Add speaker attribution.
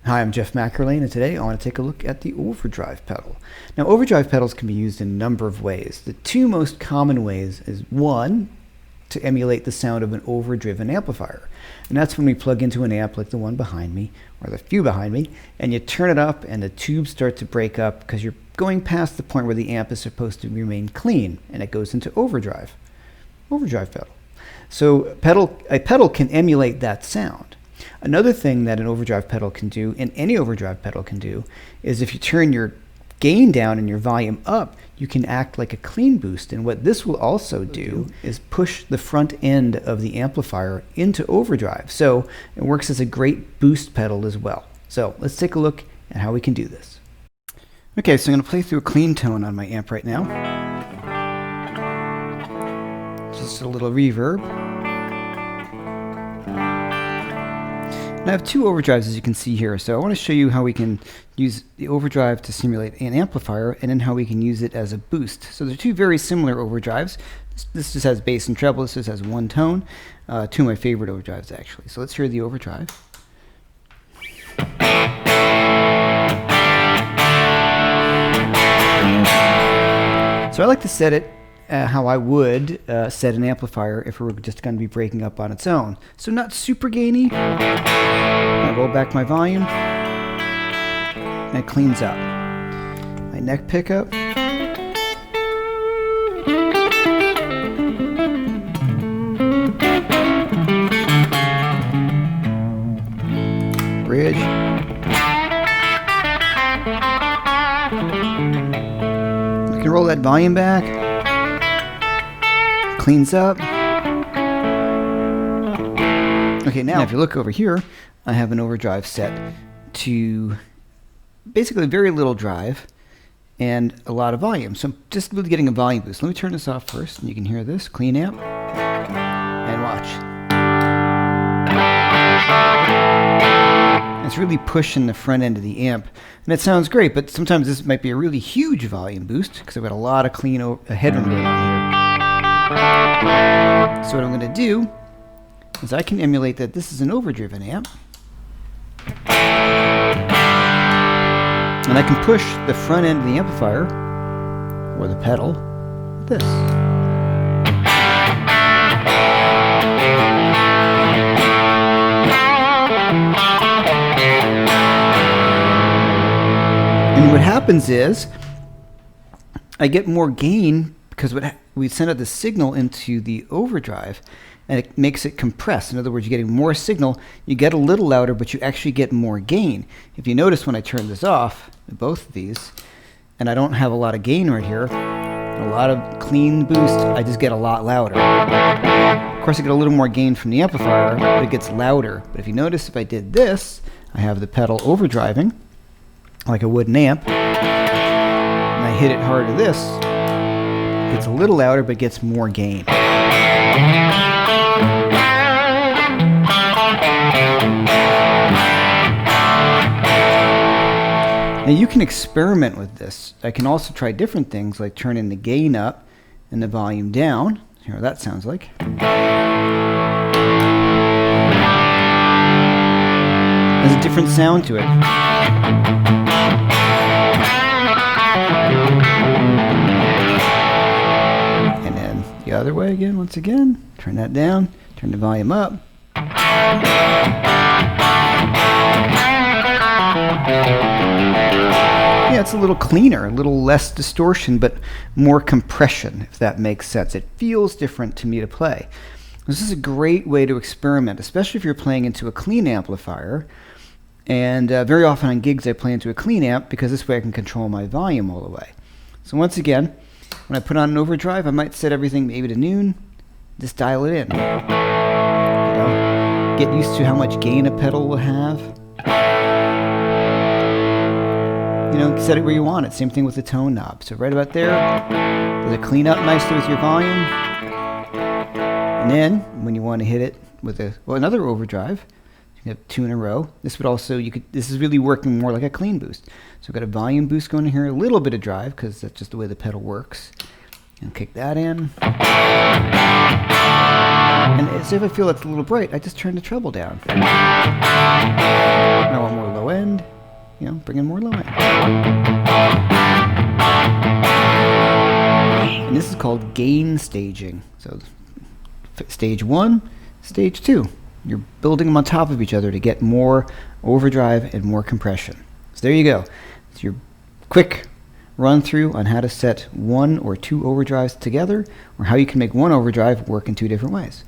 Speaker 1: Hi, I'm Jeff Mackerlane, and today I want to take a look at the overdrive pedal. Now, overdrive pedals can be used in a number of ways. The two most common ways is one, to emulate the sound of an overdriven amplifier. And that's when we plug into an amp like the one behind me, or the few behind me, and you turn it up and the tubes start to break up because you're going past the point where the amp is supposed to remain clean, and it goes into overdrive. Overdrive pedal. So a pedal can emulate that sound. Another thing that an overdrive pedal can do, and any overdrive pedal can do, is if you turn your gain down and your volume up, you can act like a clean boost. And what this will also do is push the front end of the amplifier into overdrive. So it works as a great boost pedal as well. So let's take a look at how we can do this. Okay, so I'm going to play through a clean tone on my amp right now. Just a little reverb. And I have two overdrives, as you can see here, so I want to show you how we can use the overdrive to simulate an amplifier, and then how we can use it as a boost. So they're two very similar overdrives. This just has bass and treble, this just has one tone. Two of my favorite overdrives, actually. So let's hear the overdrive. So I like to set it how I would set an amplifier if it were just going to be breaking up on its own. So not super gainy. I roll back my volume, and it cleans up. My neck pickup. Bridge. You can roll that volume back. Cleans up. Okay, now if you look over here, I have an overdrive set to basically very little drive and a lot of volume. So I'm just really getting a volume boost. Let me turn this off first, and you can hear this. Clean amp. And watch. It's really pushing the front end of the amp. And it sounds great, but sometimes this might be a really huge volume boost because I've got a lot of clean headroom going on here. So what I'm going to do is I can emulate that this is an overdriven amp. And I can push the front end of the amplifier, or the pedal, with this. And what happens is I get more gain because we send out the signal into the overdrive, and it makes it compress. In other words, you're getting more signal. You get a little louder, but you actually get more gain. If you notice when I turn this off, both of these, and I don't have a lot of gain right here, a lot of clean boost, I just get a lot louder. Of course, I get a little more gain from the amplifier, but it gets louder. But if you notice, if I did this, I have the pedal overdriving, like a wooden amp, and I hit it hard to this, it gets a little louder, but gets more gain. Now you can experiment with this. I can also try different things like turning the gain up and the volume down. Hear what that sounds like. There's a different sound to it. And then the other way again, once again. Turn that down, turn the volume up. Yeah, it's a little cleaner, a little less distortion, but more compression, if that makes sense. It feels different to me to play. This is a great way to experiment, especially if you're playing into a clean amplifier. And very often on gigs I play into a clean amp because this way I can control my volume all the way. So once again, when I put on an overdrive, I might set everything maybe to noon, just dial it in. You know, get used to how much gain a pedal will have. You know, set it where you want it. Same thing with the tone knob. So right about there, does it clean up nicely with your volume? And then, when you want to hit it with another overdrive, you can have two in a row. This would also, this is really working more like a clean boost. So I've got a volume boost going in here, a little bit of drive, because that's just the way the pedal works. And kick that in. And as if I feel it's a little bright, I just turn the treble down. Now I want more low end. bring in more low end. And this is called gain staging. So stage 1, stage 2. You're building them on top of each other to get more overdrive and more compression. So there you go. It's your quick run through on how to set 1 or 2 overdrives together, or how you can make one overdrive work in 2 different ways.